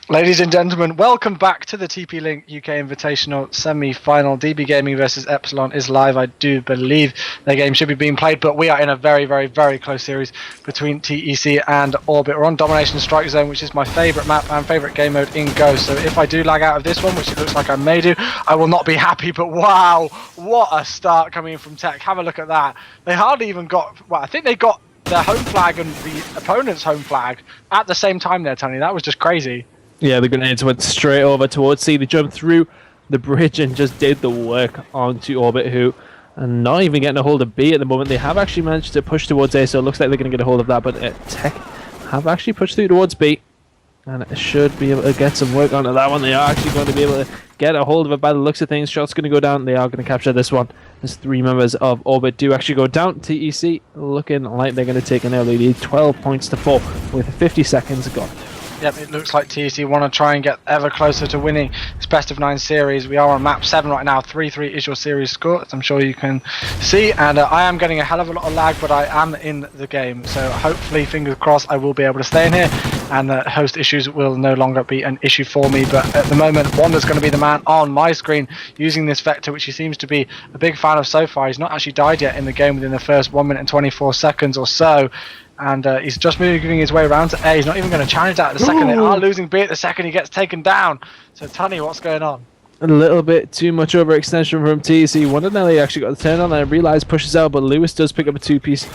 Ladies and gentlemen, welcome back to the TP-LINK UK Invitational semi-final. DB Gaming versus Epsilon is live. I do believe their game should be being played, but we are in a very, very, very close series between TEC and Orbit. We're on Domination Strike Zone, which is my favourite map and favourite game mode in Go. So if I do lag out of this one, which it looks like I may do, I will not be happy. But wow, what a start coming in from TEC. Have a look at that. They hardly even got, well, I think they got their home flag and the opponent's home flag at the same time there, Tony. That was just crazy. Yeah, the grenades went straight over towards C. They jumped through the bridge and just did the work onto Orbit, who are not even getting a hold of B at the moment. They have actually managed to push towards A, so it looks like they're going to get a hold of that. But TEC have actually pushed through towards B, and it should be able to get some work onto that one. They are actually going to be able to get a hold of it by the looks of things. Shot's going to go down. They are going to capture this one. As 3 members of Orbit do actually go down. TEC looking like they're going to take an early lead, 12 points to 4 with 50 seconds gone. Yep, it looks like TEC want to try and get ever closer to winning this best of 9 series. We are on map 7 right now. 3-3 is your series score, as I'm sure you can see. And I am getting a hell of a lot of lag, but I am in the game. So hopefully, fingers crossed, I will be able to stay in here. And the host issues will no longer be an issue for me. But at the moment, Wanda's going to be the man on my screen using this vector, which he seems to be a big fan of so far. He's not actually died yet in the game within the first 1 minute and 24 seconds or so. And he's just moving his way around to A. He's not even going to challenge that at the second. They are losing B at the second he gets taken down. So, Tony, what's going on? A little bit too much overextension from TEC. Wonder Nelly actually got the turn on and realized pushes out, but Lewis does pick up a 2-piece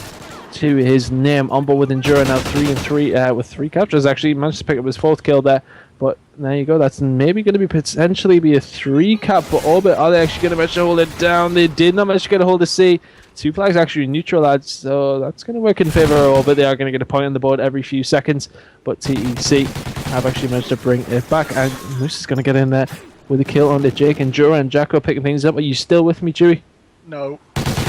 to his name. On board with Endura now 3-3 with 3 captures. Actually managed to pick up his 4th kill there. But there you go. That's maybe going to be potentially be a 3 cap. But Orbit, are they actually going to manage to hold it down? They did not manage to get a hold of C. 2 flags actually neutral, lads, so that's going to work in favour of Orbit. They are going to get a point on the board every few seconds, but TEC have actually managed to bring it back, and Moose is going to get in there with a kill on the Jake and Jura, and Jacko picking things up. Are you still with me, Dewey? No.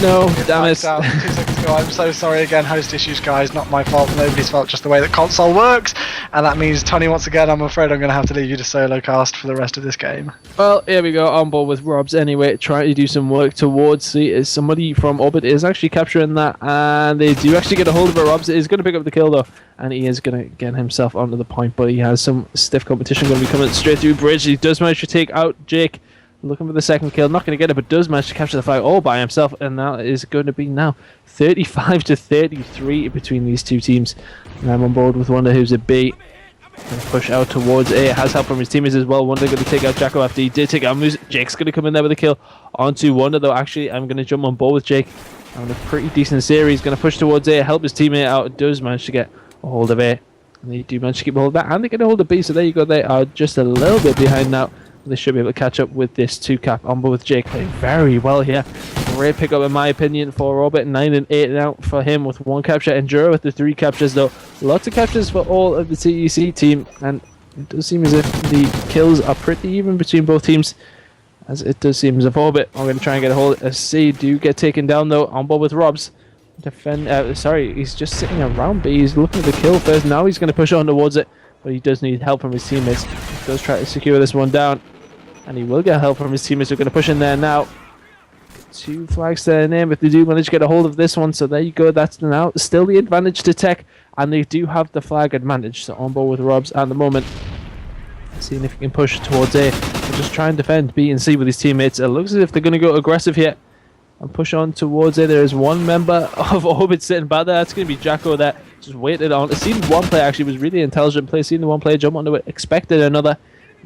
No, damn it. 2 seconds ago. I'm so sorry again, host issues, guys. Not my fault, nobody's fault, just the way that console works. And that means, Tony, once again, I'm afraid I'm going to have to leave you to solo cast for the rest of this game. Well, here we go, on board with Robs anyway, trying to do some work towards C. As somebody from Orbit is actually capturing that, and they do actually get a hold of it. Robs is going to pick up the kill though, and he is going to get himself onto the point, but he has some stiff competition going to be coming straight through bridge. He does manage to take out Jake. Looking for the second kill, not going to get it, but does manage to capture the flag all by himself, and that is going to be now 35-33 between these two teams. And I'm on board with Wonder, who's a B. Going to push out towards A. Has help from his teammates as well. Wonder going to take out Jacko after he did take out Moose. Jake's going to come in there with a kill onto Wonder, though. Actually, I'm going to jump on board with Jake. On a pretty decent series. Going to push towards A, help his teammate out. Does manage to get a hold of A. And they do manage to keep a hold of that, and they get a hold of B. So there you go. They are just a little bit behind now. They should be able to catch up with this 2 cap. On board with Jake playing very well here. Great pickup in my opinion for Orbit. 9 and 8 now for him with 1 capture. Enduro with the 3 captures though. Lots of captures for all of the TEC team, and it does seem as if the kills are pretty even between both teams. As it does seem as if Orbit are going to try and get a hold of C. Do get taken down though. On board with Robs. Sorry, he's just sitting around B. He's looking at the kill first. Now he's going to push on towards it, but he does need help from his teammates. He does try to secure this one down. And he will get help from his teammates who are going to push in there now. 2 flags to their name, but they do manage to get a hold of this one. So there you go. That's now still the advantage to TEC. And they do have the flag advantage. So on board with Robs at the moment. Seeing if he can push towards A. And just try and defend B and C with his teammates. It looks as if they're going to go aggressive here. And push on towards A. There is 1 member of Orbit sitting back there. That's going to be Jacko there. Just waited on. It seemed 1 player actually was really intelligent play. Seeing the 1 player jump onto it. Expected another.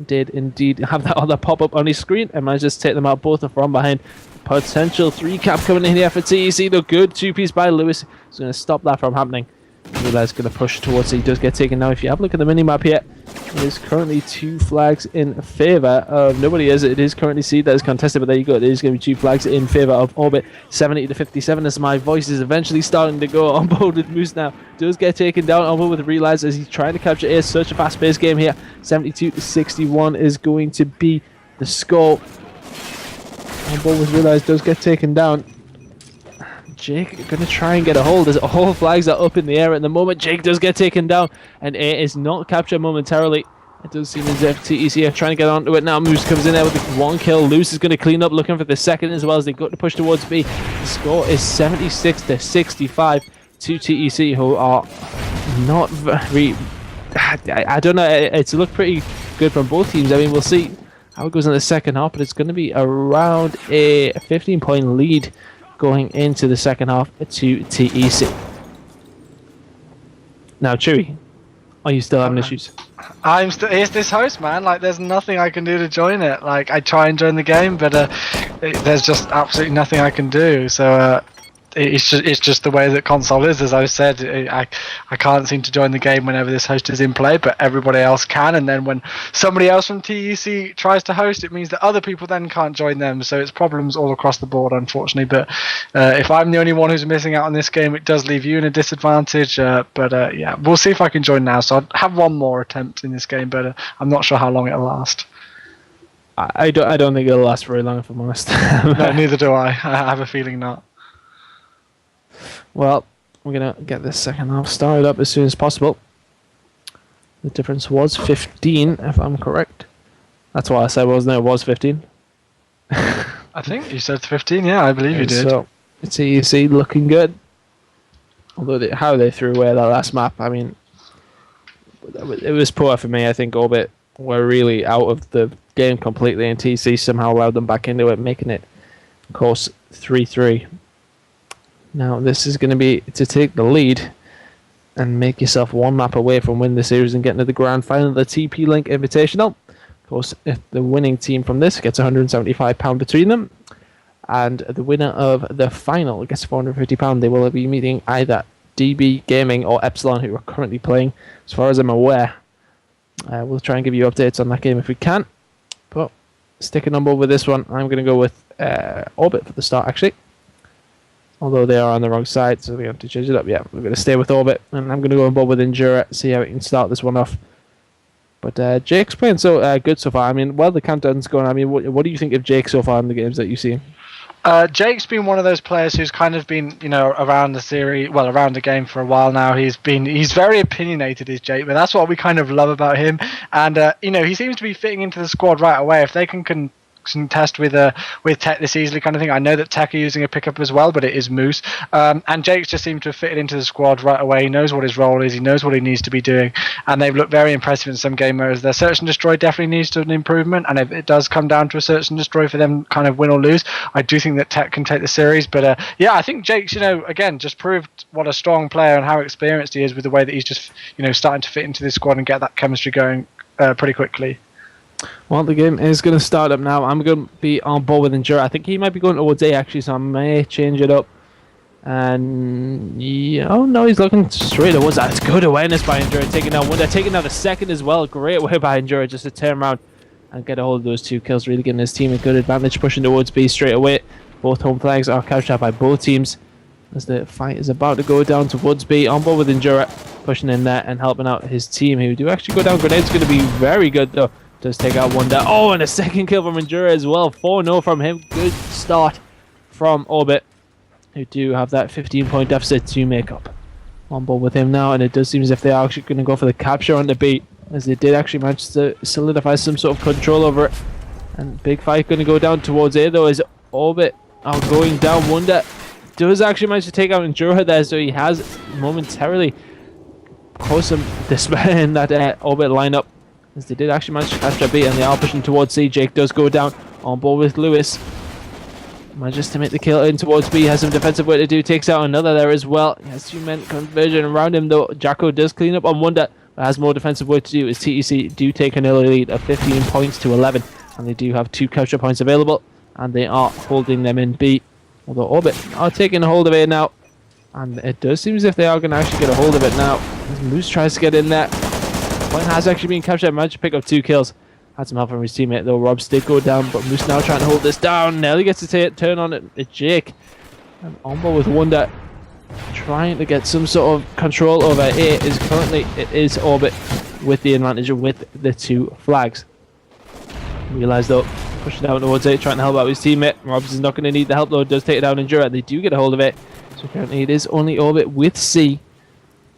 Did indeed have that other pop-up on his screen and managed to take them out both from behind. Potential 3 cap coming in here for TEC. The good 2-piece by Lewis is going to stop that from happening. Realize going to push towards it. He does get taken now. If you have a look at the mini-map here, it is currently 2 flags in favour of nobody. Is it is currently C that is contested, but there you go. It is going to be 2 flags in favour of Orbit. 70-57 as my voice is eventually starting to go. On board with Moose now. Does get taken down. On board with Realize as he's trying to capture A. Such a fast-paced game here. 72-61 is going to be the score. On board with Realize does get taken down. Jake going to try and get a hold as all flags are up in the air at the moment. Jake does get taken down and A is not captured momentarily. It does seem as if TEC are trying to get onto it now. Moose comes in there with the 1 kill. Loose is going to clean up, looking for the second as well as they go to push towards B. The score is 76-65 to TEC, who are not very... I don't know, it's looked pretty good from both teams. I mean, we'll see how it goes in the second half, but it's going to be around a 15-point lead going into the second half to TEC. Now, Chewy, are you still having issues? I'm still. It's this host, man. Like, there's nothing I can do to join it. Like, I try and join the game, but there's just absolutely nothing I can do. So it's just the way that console is. As I said, I can't seem to join the game whenever this host is in play, but everybody else can. And then when somebody else from TEC tries to host, it means that other people then can't join them. So it's problems all across the board, unfortunately. But if I'm the only one who's missing out on this game, it does leave you in a disadvantage. But yeah, we'll see if I can join now. So I'll have one more attempt in this game, but I'm not sure how long it'll last. I don't think it'll last very long, if I'm honest. No, neither do I. I have a feeling not. Well, we're going to get this second half started up as soon as possible. The difference was 15, if I'm correct. That's what I said, wasn't it? It was 15. I think you said 15, yeah, I believe you did. So, it's TEC looking good. Although how they threw away that last map, I mean, it was poor for me. I think Orbit were really out of the game completely, and TEC somehow allowed them back into it, making it, of course, 3-3. Now, this is going to be to take the lead and make yourself one map away from winning the series and getting to the grand final of the TP-LINK Invitational. Of course, if the winning team from this gets £175 between them, and the winner of the final gets £450, they will be meeting either DB Gaming or Epsilon, who are currently playing, as far as I'm aware. We'll try and give you updates on that game if we can. But sticking on board with this one, I'm going to go with Orbit for the start, actually. Although they are on the wrong side, so we have to change it up. Yeah, we're going to stay with Orbit, and I'm going to go on board with Endura, see how we can start this one off. But Jake's playing so good so far. I mean, while the countdown's going, I mean, what do you think of Jake so far in the games that you see? Jake's been one of those players who's kind of been, around the series, well, around the game for a while now. He's very opinionated, is Jake, but that's what we kind of love about him. And he seems to be fitting into the squad right away. If they can contest with TEC this easily, kind of thing. I know that TEC are using a pickup as well, but it is Moose. And Jake's just seemed to have fitted into the squad right away. He knows what his role is. He knows what he needs to be doing, and they've looked very impressive in some game areas. Their search and destroy definitely needs to an improvement, and if it does come down to a search and destroy for them, kind of win or lose, I do think that TEC can take the series. But yeah, I think Jake's again just proved what a strong player and how experienced he is with the way that he's just starting to fit into this squad and get that chemistry going pretty quickly. Well, the game is going to start up now. I'm going to be on board with Endura. I think he might be going towards A, actually, so I may change it up. And oh no, he's looking straight towards that. It's good awareness by Endura, taking down one. They're taking down the second as well. Great way by Endura just to turn around and get a hold of those two kills, really giving his team a good advantage, pushing towards B straight away. Both home flags are couched out by both teams as the fight is about to go down towards B. On board with Endura, pushing in there and helping out his team, who do actually go down. Grenade's going to be very good though. Does take out one down. Oh, and a second kill from Endura as well. 4-0 from him. Good start from Orbit, who do have that 15-point deficit to make up. On board with him now, and it does seem as if they are actually going to go for the capture on the beat, as they did actually manage to solidify some sort of control over it. And big fight going to go down towards A though, as Orbit are going down. Wonder does actually manage to take out Endura there, so he has momentarily caused some despair in that Orbit lineup, as they did actually manage to catch a beat, and they are pushing towards C. Jake does go down on board with Lewis. Manages to make the kill in towards B, has some defensive work to do, takes out another there as well. He has 2-man conversion around him though. Jacko does clean up on Wonder, but has more defensive work to do, as TEC do take an early lead of 15 points to 11, and they do have 2 capture points available, and they are holding them in B. Although Orbit are taking a hold of it now, and it does seem as if they are going to actually get a hold of it now, as Moose tries to get in there. Point has actually been captured, managed to pick up 2 kills. Had some help from his teammate though. Robs did go down, but Moose now trying to hold this down. Nelly gets to turn on it. Jake. And on board with Wonder, trying to get some sort of control over A. Is currently, it is Orbit with the advantage with the 2 flags. Realised though, pushing down towards A, trying to help out his teammate. Robs is not going to need the help though. Does take it down Endura. They do get a hold of it. So currently it is only Orbit with C.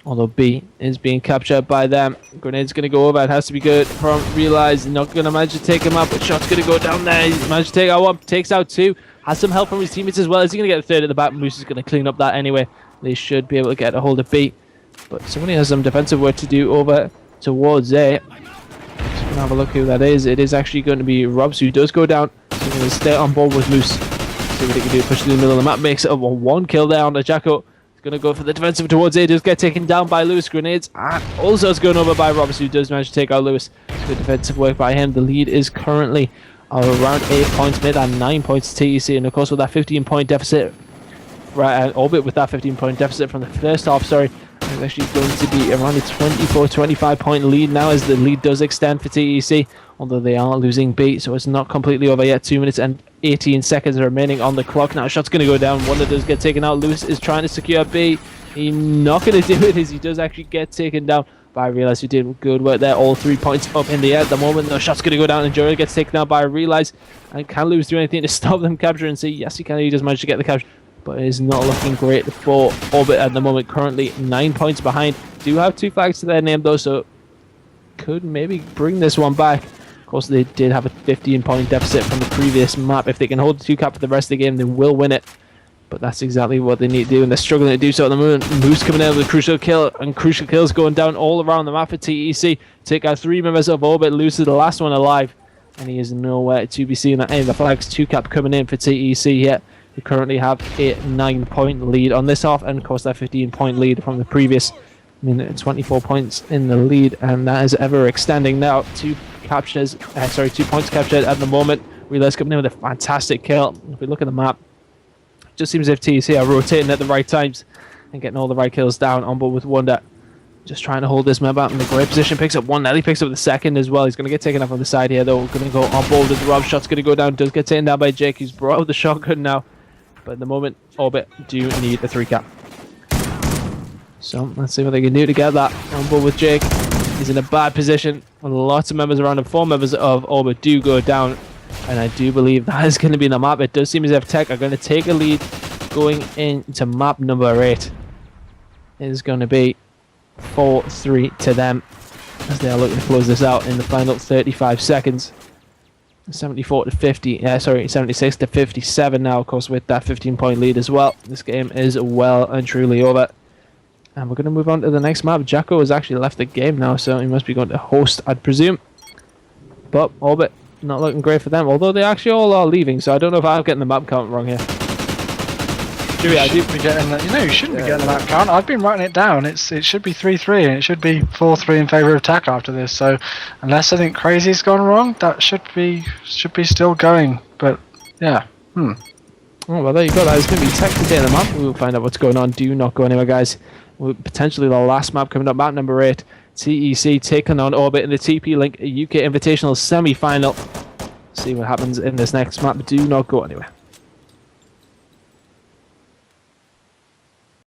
Although B is being captured by them. Grenade's going to go over. It has to be good from Realize. Not going to manage to take him out, but shot's going to go down there. He's managed to take out 1, takes out 2. Has some help from his teammates as well. Is he going to get a 3rd at the back? Moose is going to clean up that anyway. They should be able to get a hold of B. But somebody has some defensive work to do over towards A. Just going to gonna have a look who that is. It is actually going to be Robs, who does go down. So he's gonna stay on board with Moose. See what he can do. Push to the middle of the map, makes it a 1 kill there on the Jacko. He's gonna go for the defensive towards A. Does get taken down by Lewis. Grenades, and also it's going over by Robs, who does manage to take out Lewis. Good defensive work by him. The lead is currently around 8 points mid and 9 points TEC, and of course with that 15-point deficit, right, Orbit with that 15-point deficit from the first half, sorry, is actually going to be around a 24-25 point lead now, as the lead does extend for TEC, although they are losing B, so it's not completely over yet. 2 minutes and 18 seconds remaining on the clock. Now shot's going to go down. Wonder does get taken out. Lewis is trying to secure B. He's not going to do it, as he does actually get taken down. But I realise he did good work there. All 3 points up in the air at the moment. The shot's going to go down, and Jory gets taken out by Realise. And can Lewis do anything to stop them capturing C? Yes, he can. He does manage to get the capture, but it is not looking great for Orbit at the moment. Currently 9 points behind. Do have 2 flags to their name though, so could maybe bring this one back. Of course, they did have a 15-point deficit from the previous map. If they can hold the 2 cap for the rest of the game, they will win it. But that's exactly what they need to do, and they're struggling to do so at the moment. Moose coming in with a crucial kill, and crucial kills going down all around the map for TEC. Take out 3 members of Orbit. Loses the last one alive, and he is nowhere to be seen at any of the flags. 2 cap coming in for TEC here. They currently have a 9-point lead on this half, and of course that 15-point lead from the previous. 24 points in the lead, and that is ever extending now. 2 points captured at the moment. Realize coming in with a fantastic kill. If we look at the map, it just seems as if TEC are rotating at the right times and getting all the right kills down. On board with Wonder, just trying to hold this map out in a great position. Picks up 1. Nelly picks up the 2nd as well. He's going to get taken up on the side here though. Going to go on board with the Rob. Shot's going to go down. Does get taken down by Jake, who's brought out the shotgun now. But at the moment, Orbit do need a 3 cap. So let's see what they can do to get that. On board with Jake. He's in a bad position. Lots of members around him. 4 members of Orbit do go down. And I do believe that is going to be the map. It does seem as if TEC are going to take a lead going into map number 8. It is going to be 4-3 to them, as they are looking to close this out in the final 35 seconds. 74 to 50. 76 to 57 now, of course, with that 15-point lead as well. This game is well and truly over. And we're going to move on to the next map. Jacko has actually left the game now, so he must be going to host, I'd presume. But Orbit, not looking great for them, although they actually all are leaving, so I don't know if I'm getting the map count wrong here. Dewey, I do be getting that. You know, you shouldn't be getting the map count. I've been writing it down. It should be 3-3, and it should be 4-3 in favour of TEC after this. So, unless something crazy's gone wrong, that should be still going. But yeah, Oh well, there you go. That is going to be TEC to take the map. We will find out what's going on. Do not go anywhere, guys. Potentially the last map coming up, map number 8. TEC taking on Orbit in the TP-LINK UK Invitational semi-final. See what happens in this next map. Do not go anywhere.